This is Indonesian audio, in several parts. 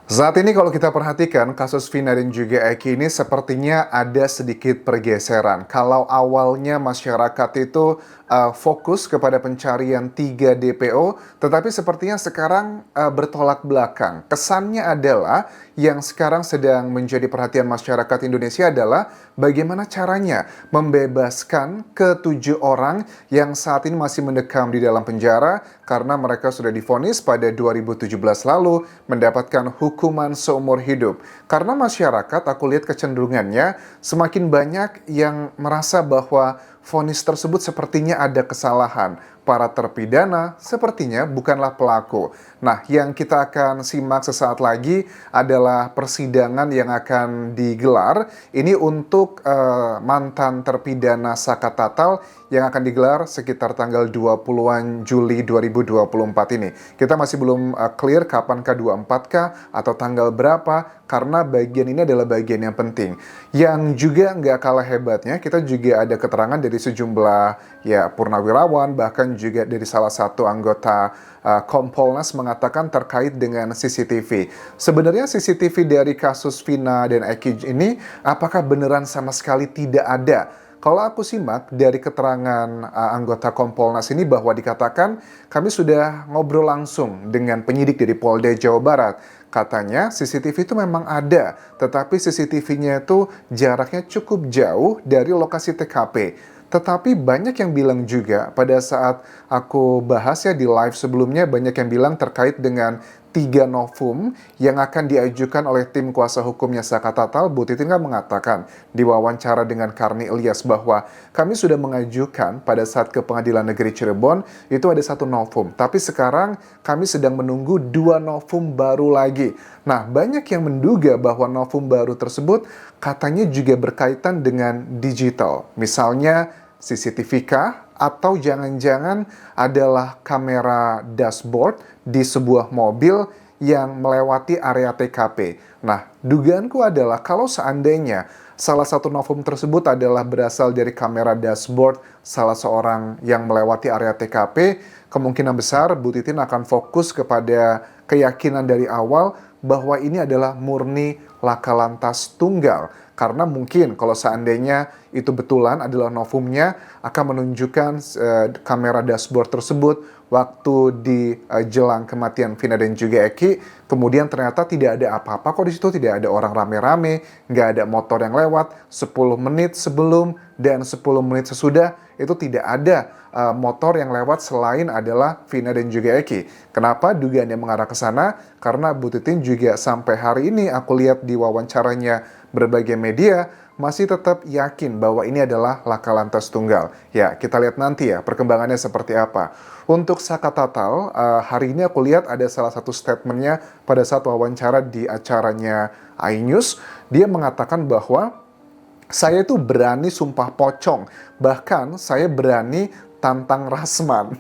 Saat ini kalau kita perhatikan kasus Vina dan juga Eki ini sepertinya ada sedikit pergeseran. Kalau awalnya masyarakat itu fokus kepada pencarian 3 DPO, tetapi sepertinya sekarang bertolak belakang. Kesannya adalah yang sekarang sedang menjadi perhatian masyarakat Indonesia adalah bagaimana caranya membebaskan ke-7 orang yang saat ini masih mendekam di dalam penjara karena mereka sudah divonis pada 2017 lalu mendapatkan hukuman seumur hidup. Karena masyarakat, aku lihat kecenderungannya semakin banyak yang merasa bahwa vonis tersebut sepertinya ada kesalahan. Para terpidana sepertinya bukanlah pelaku. Nah, yang kita akan simak sesaat lagi adalah persidangan yang akan digelar. Ini untuk mantan terpidana Saka Tatal yang akan digelar sekitar tanggal 20-an Juli 2024 ini. Kita masih belum clear kapan K24K atau tanggal berapa, karena bagian ini adalah bagian yang penting. Yang juga nggak kalah hebatnya, kita juga ada keterangan dari sejumlah purnawirawan, bahkan juga dari salah satu anggota Kompolnas mengatakan terkait dengan CCTV. Sebenarnya CCTV dari kasus Vina dan Eki ini apakah beneran sama sekali tidak ada? Kalau aku simak dari keterangan anggota Kompolnas ini bahwa dikatakan kami sudah ngobrol langsung dengan penyidik dari Polda Jawa Barat. Katanya CCTV itu memang ada, tetapi CCTV-nya itu jaraknya cukup jauh dari lokasi TKP. Tetapi banyak yang bilang juga pada saat aku bahas ya di live sebelumnya, banyak yang bilang terkait dengan 3 novum yang akan diajukan oleh tim kuasa hukumnya Saka Tatal. Bu Titin kan mengatakan di wawancara dengan Karni Ilyas bahwa kami sudah mengajukan pada saat ke Pengadilan Negeri Cirebon itu ada 1 novum. Tapi sekarang kami sedang menunggu 2 novum baru lagi. Nah, banyak yang menduga bahwa novum baru tersebut katanya juga berkaitan dengan digital. Misalnya CCTV kah? Atau jangan-jangan adalah kamera dashboard di sebuah mobil yang melewati area TKP. Nah, dugaanku adalah kalau seandainya salah satu novum tersebut adalah berasal dari kamera dashboard salah seorang yang melewati area TKP, kemungkinan besar Bu Titin akan fokus kepada keyakinan dari awal bahwa ini adalah murni laka lantas tunggal. Karena mungkin kalau seandainya itu betulan adalah novumnya akan menunjukkan kamera dashboard tersebut waktu di jelang kematian Vina dan juga Eki, kemudian ternyata tidak ada apa-apa kok di situ, tidak ada orang rame-rame, nggak ada motor yang lewat 10 menit sebelum dan 10 menit sesudah itu tidak ada motor yang lewat selain adalah Vina dan juga Eki. Kenapa dugaannya mengarah ke sana? Karena Bu Titin juga sampai hari ini aku lihat di wawancaranya berbagai media masih tetap yakin bahwa ini adalah laka lantas tunggal. Ya, kita lihat nanti ya perkembangannya seperti apa. Untuk Saka Tatal, hari ini aku lihat ada salah satu statementnya pada saat wawancara di acaranya iNews. Dia mengatakan bahwa saya itu berani sumpah pocong, bahkan saya berani tantang Rasman.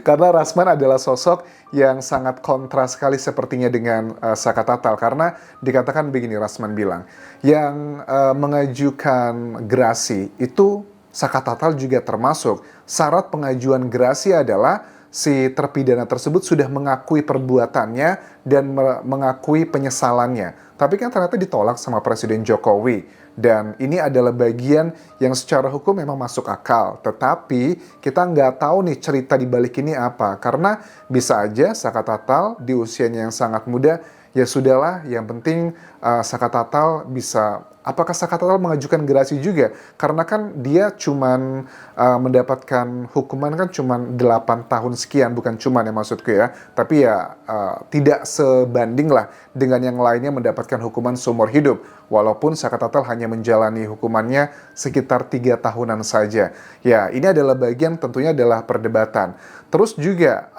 Karena Rasman adalah sosok yang sangat kontra sekali sepertinya dengan Saka Tatal. Karena dikatakan begini, Rasman bilang, yang mengajukan gerasi itu Saka Tatal juga termasuk. Syarat pengajuan gerasi adalah si terpidana tersebut sudah mengakui perbuatannya dan mengakui penyesalannya. Tapi kan ternyata ditolak sama Presiden Jokowi. Dan ini adalah bagian yang secara hukum memang masuk akal. Tetapi kita nggak tahu nih cerita di balik ini apa. Karena bisa aja Saka Tatal di usianya yang sangat muda, ya sudahlah, yang penting Saka Tatal bisa. Apakah Saka Tatal mengajukan gerasi juga? Karena kan dia cuman mendapatkan hukuman kan cuman 8 tahun sekian, bukan cuman ya maksudku ya. Tapi ya tidak sebanding lah dengan yang lainnya mendapatkan hukuman seumur hidup. Walaupun Saka Tatal hanya menjalani hukumannya sekitar 3 tahunan saja. Ya, ini adalah bagian tentunya adalah perdebatan. Terus juga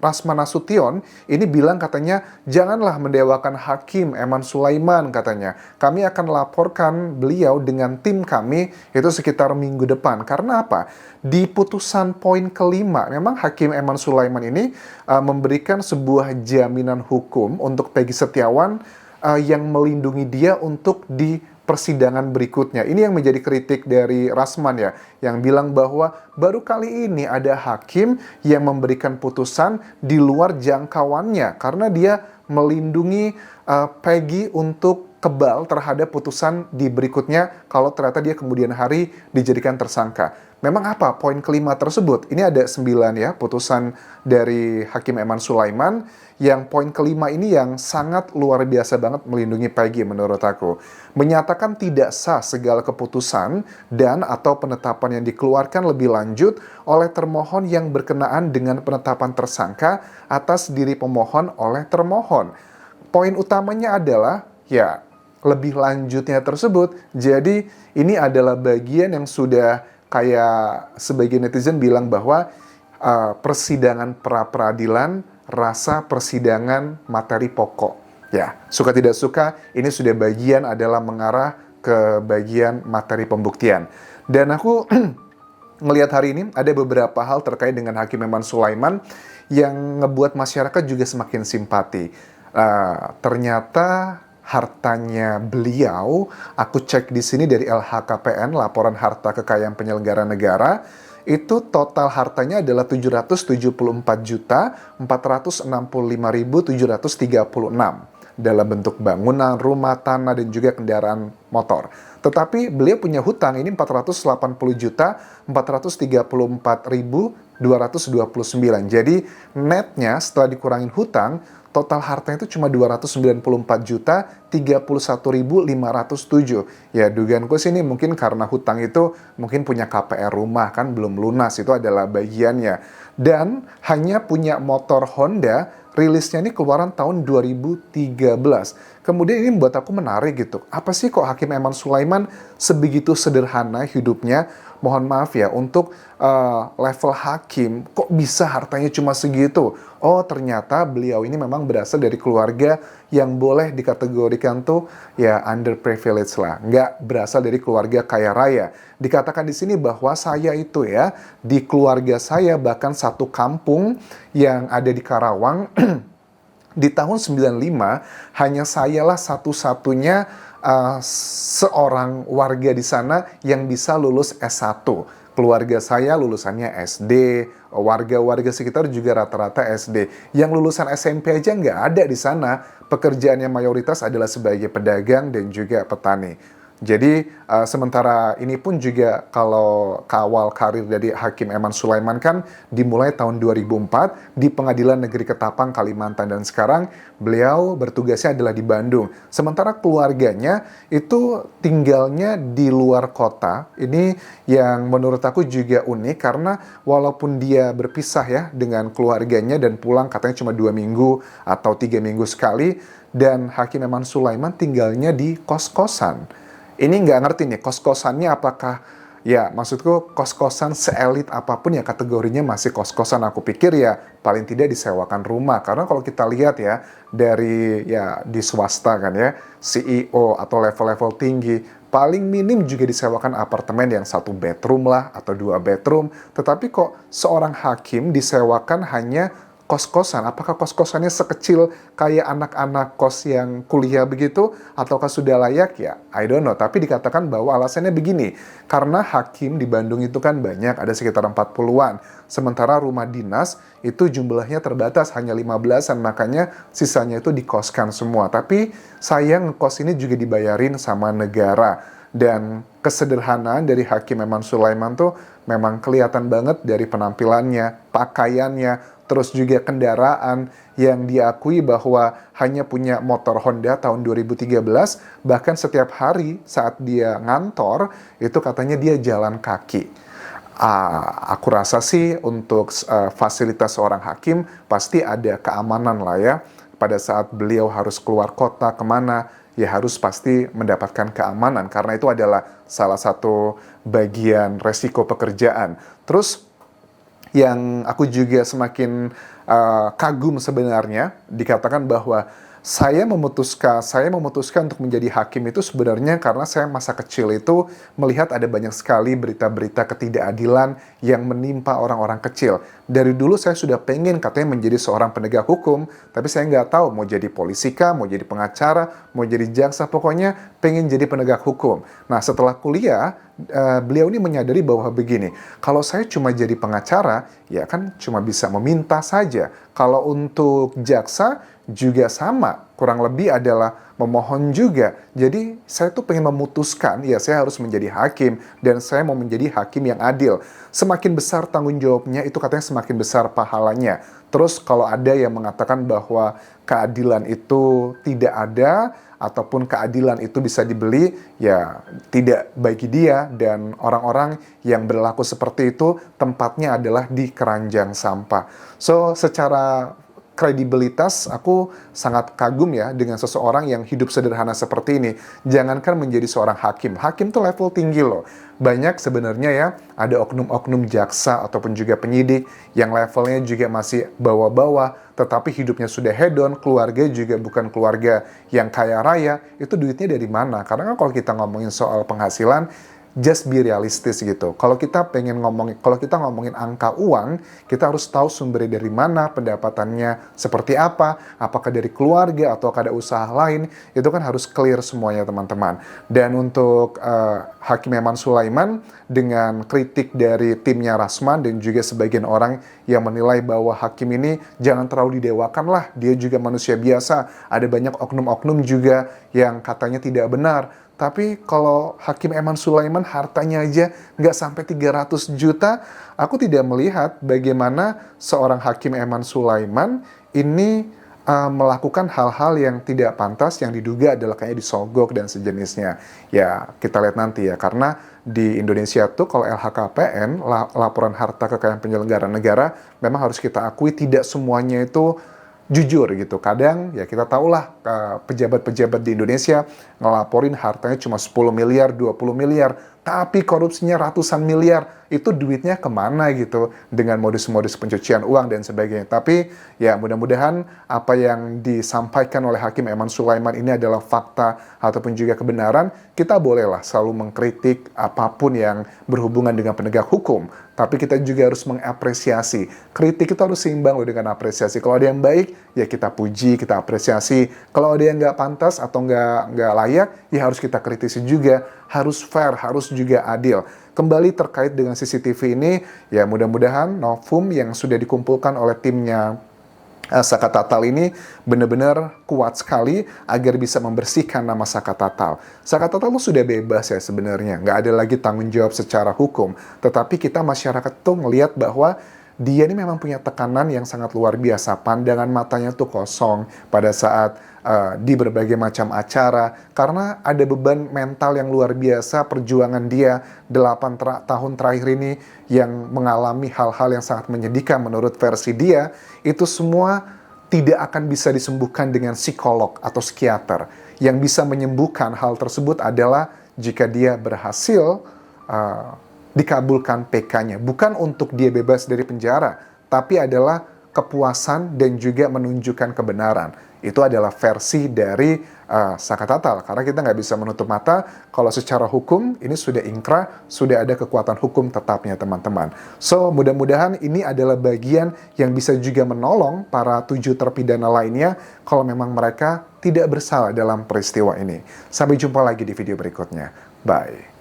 Rasman Nasution ini bilang katanya janganlah mendewakan Hakim Eman Sulaiman katanya. Kami akan laporkan beliau dengan tim kami itu sekitar minggu depan. Karena apa? Di putusan poin kelima memang Hakim Eman Sulaiman ini memberikan sebuah jaminan hukum untuk Peggy Setiawan yang melindungi dia untuk di persidangan berikutnya. Ini yang menjadi kritik dari Rasman ya, yang bilang bahwa baru kali ini ada hakim yang memberikan putusan di luar jangkauannya karena dia melindungi Peggy untuk kebal terhadap putusan di berikutnya kalau ternyata dia kemudian hari dijadikan tersangka. Memang apa poin kelima tersebut? Ini ada 9 ya putusan dari Hakim Eman Sulaiman, yang poin kelima ini yang sangat luar biasa banget melindungi Peggy menurut aku. Menyatakan tidak sah segala keputusan dan atau penetapan yang dikeluarkan lebih lanjut oleh termohon yang berkenaan dengan penetapan tersangka atas diri pemohon oleh termohon. Poin utamanya adalah ya lebih lanjutnya tersebut. Jadi ini adalah bagian yang sudah kayak sebagian netizen bilang bahwa persidangan pra-peradilan rasa persidangan materi pokok. Ya, suka tidak suka ini sudah bagian adalah mengarah ke bagian materi pembuktian. Dan aku melihat hari ini ada beberapa hal terkait dengan Hakim Eman Sulaiman yang ngebuat masyarakat juga semakin simpati. Ternyata hartanya beliau, aku cek di sini dari LHKPN, Laporan Harta Kekayaan Penyelenggara Negara, itu total hartanya adalah 774.465.736 dalam bentuk bangunan, rumah, tanah, dan juga kendaraan motor. Tetapi beliau punya hutang ini 480.434.229. Jadi netnya setelah dikurangin hutang, total hartanya itu cuma 294.031.507. Ya, dugaanku sih ini mungkin karena hutang itu mungkin punya KPR rumah kan belum lunas, itu adalah bagiannya. Dan hanya punya motor Honda, rilisnya ini keluaran tahun 2013. Kemudian ini membuat aku menarik gitu. Apa sih kok Hakim Eman Sulaiman sebegitu sederhana hidupnya? Mohon maaf ya, untuk level hakim, kok bisa hartanya cuma segitu? Oh, ternyata beliau ini memang berasal dari keluarga yang boleh dikategorikan tuh ya underprivileged lah. Nggak berasal dari keluarga kaya raya. Dikatakan di sini bahwa saya itu ya, di keluarga saya bahkan satu kampung yang ada di Karawang, di tahun 95, hanya sayalah satu-satunya seorang warga di sana yang bisa lulus S1. Keluarga saya lulusannya SD, warga-warga sekitar juga rata-rata SD. Yang lulusan SMP aja nggak ada di sana. Pekerjaannya mayoritas adalah sebagai pedagang dan juga petani. Jadi sementara ini pun juga kalau kawal karir dari Hakim Eman Sulaiman kan dimulai tahun 2004 di Pengadilan Negeri Ketapang, Kalimantan, dan sekarang beliau bertugasnya adalah di Bandung. Sementara keluarganya itu tinggalnya di luar kota. Ini yang menurut aku juga unik karena walaupun dia berpisah ya dengan keluarganya dan pulang katanya cuma 2 minggu atau 3 minggu sekali, dan Hakim Eman Sulaiman tinggalnya di kos-kosan. Ini nggak ngerti nih, kos-kosannya apakah, ya maksudku kos-kosan seelit apapun ya kategorinya masih kos-kosan. Aku pikir ya paling tidak disewakan rumah. Karena kalau kita lihat ya, dari ya di swasta kan ya, CEO atau level-level tinggi, paling minim juga disewakan apartemen yang 1 bedroom lah atau 2 bedroom. Tetapi kok seorang hakim disewakan hanya kos-kosan? Apakah kos-kosannya sekecil kayak anak-anak kos yang kuliah begitu? Ataukah sudah layak ya? I don't know. Tapi dikatakan bahwa alasannya begini. Karena hakim di Bandung itu kan banyak, ada sekitar 40-an. Sementara rumah dinas itu jumlahnya terbatas, hanya 15-an. Makanya sisanya itu dikoskan semua. Tapi sayang kos ini juga dibayarin sama negara. Dan kesederhanaan dari Hakim Eman Sulaiman tuh memang kelihatan banget dari penampilannya, pakaiannya, terus juga kendaraan yang diakui bahwa hanya punya motor Honda tahun 2013, bahkan setiap hari saat dia ngantor, itu katanya dia jalan kaki. Aku rasa sih untuk fasilitas seorang hakim pasti ada keamanan lah ya. Pada saat beliau harus keluar kota kemana, ya harus pasti mendapatkan keamanan. Karena itu adalah salah satu bagian resiko pekerjaan. Terus yang aku juga semakin kagum sebenarnya, dikatakan bahwa saya memutuskan untuk menjadi hakim itu sebenarnya karena saya masa kecil itu melihat ada banyak sekali berita-berita ketidakadilan yang menimpa orang-orang kecil. Dari dulu saya sudah pengen katanya menjadi seorang penegak hukum, tapi saya nggak tahu mau jadi polisi kah, mau jadi pengacara, mau jadi jaksa, pokoknya pengen jadi penegak hukum. Nah setelah kuliah, beliau ini menyadari bahwa begini, kalau saya cuma jadi pengacara, ya kan cuma bisa meminta saja. Kalau untuk jaksa, juga sama, kurang lebih adalah memohon juga. Jadi saya tuh pengen memutuskan, ya saya harus menjadi hakim, dan saya mau menjadi hakim yang adil. Semakin besar tanggung jawabnya, itu katanya semakin besar pahalanya. Terus kalau ada yang mengatakan bahwa keadilan itu tidak ada, ataupun keadilan itu bisa dibeli, ya tidak bagi dia, dan orang-orang yang berlaku seperti itu tempatnya adalah di keranjang sampah. So, secara kredibilitas, aku sangat kagum ya dengan seseorang yang hidup sederhana seperti ini. Jangankan menjadi seorang hakim. Hakim tuh level tinggi loh. Banyak sebenarnya ya, ada oknum-oknum jaksa ataupun juga penyidik yang levelnya juga masih bawah-bawah, tetapi hidupnya sudah hedon, keluarga juga bukan keluarga yang kaya raya. Itu duitnya dari mana? Karena kan kalau kita ngomongin soal penghasilan, just be realistis gitu. Kalau kita ngomongin angka uang, kita harus tahu sumbernya dari mana, pendapatannya seperti apa, apakah dari keluarga atau ada usaha lain, itu kan harus clear semuanya teman-teman. Dan untuk Hakim Eman Sulaiman, dengan kritik dari timnya Rasman dan juga sebagian orang yang menilai bahwa hakim ini jangan terlalu didewakan lah, dia juga manusia biasa, ada banyak oknum-oknum juga yang katanya tidak benar. Tapi kalau Hakim Eman Sulaiman hartanya aja nggak sampai 300 juta, aku tidak melihat bagaimana seorang Hakim Eman Sulaiman ini melakukan hal-hal yang tidak pantas, yang diduga adalah kayak disogok dan sejenisnya. Ya, kita lihat nanti ya, karena di Indonesia tuh kalau LHKPN, laporan harta kekayaan penyelenggara negara, memang harus kita akui tidak semuanya itu jujur gitu. Kadang ya kita tahulah pejabat-pejabat di Indonesia ngelaporin hartanya cuma 10 miliar, 20 miliar, tapi korupsinya ratusan miliar. Itu duitnya kemana gitu, dengan modus-modus pencucian uang dan sebagainya. Tapi ya mudah-mudahan apa yang disampaikan oleh Hakim Eman Sulaiman ini adalah fakta ataupun juga kebenaran. Kita bolehlah selalu mengkritik apapun yang berhubungan dengan penegak hukum, tapi kita juga harus mengapresiasi. Kritik itu harus seimbang loh dengan apresiasi. Kalau ada yang baik, ya kita puji, kita apresiasi. Kalau ada yang nggak pantas atau nggak layak, ya harus kita kritisi juga. Harus fair, harus juga adil. Kembali terkait dengan CCTV ini, ya mudah-mudahan novum yang sudah dikumpulkan oleh timnya Saka Tatal ini benar-benar kuat sekali agar bisa membersihkan nama Saka Tatal. Saka Tatal itu sudah bebas ya sebenarnya, nggak ada lagi tanggung jawab secara hukum. Tetapi kita masyarakat tuh melihat bahwa dia ini memang punya tekanan yang sangat luar biasa. Pandangan matanya tuh kosong pada saat di berbagai macam acara. Karena ada beban mental yang luar biasa, perjuangan dia 8 tahun terakhir ini yang mengalami hal-hal yang sangat menyedihkan menurut versi dia. Itu semua tidak akan bisa disembuhkan dengan psikolog atau psikiater. Yang bisa menyembuhkan hal tersebut adalah jika dia berhasil dikabulkan PK-nya. Bukan untuk dia bebas dari penjara, tapi adalah kepuasan dan juga menunjukkan kebenaran. Itu adalah versi dari Saka Tatal. Karena kita nggak bisa menutup mata kalau secara hukum ini sudah ingkrah, sudah ada kekuatan hukum tetapnya teman-teman. So, mudah-mudahan ini adalah bagian yang bisa juga menolong para 7 terpidana lainnya kalau memang mereka tidak bersalah dalam peristiwa ini. Sampai jumpa lagi di video berikutnya. Bye.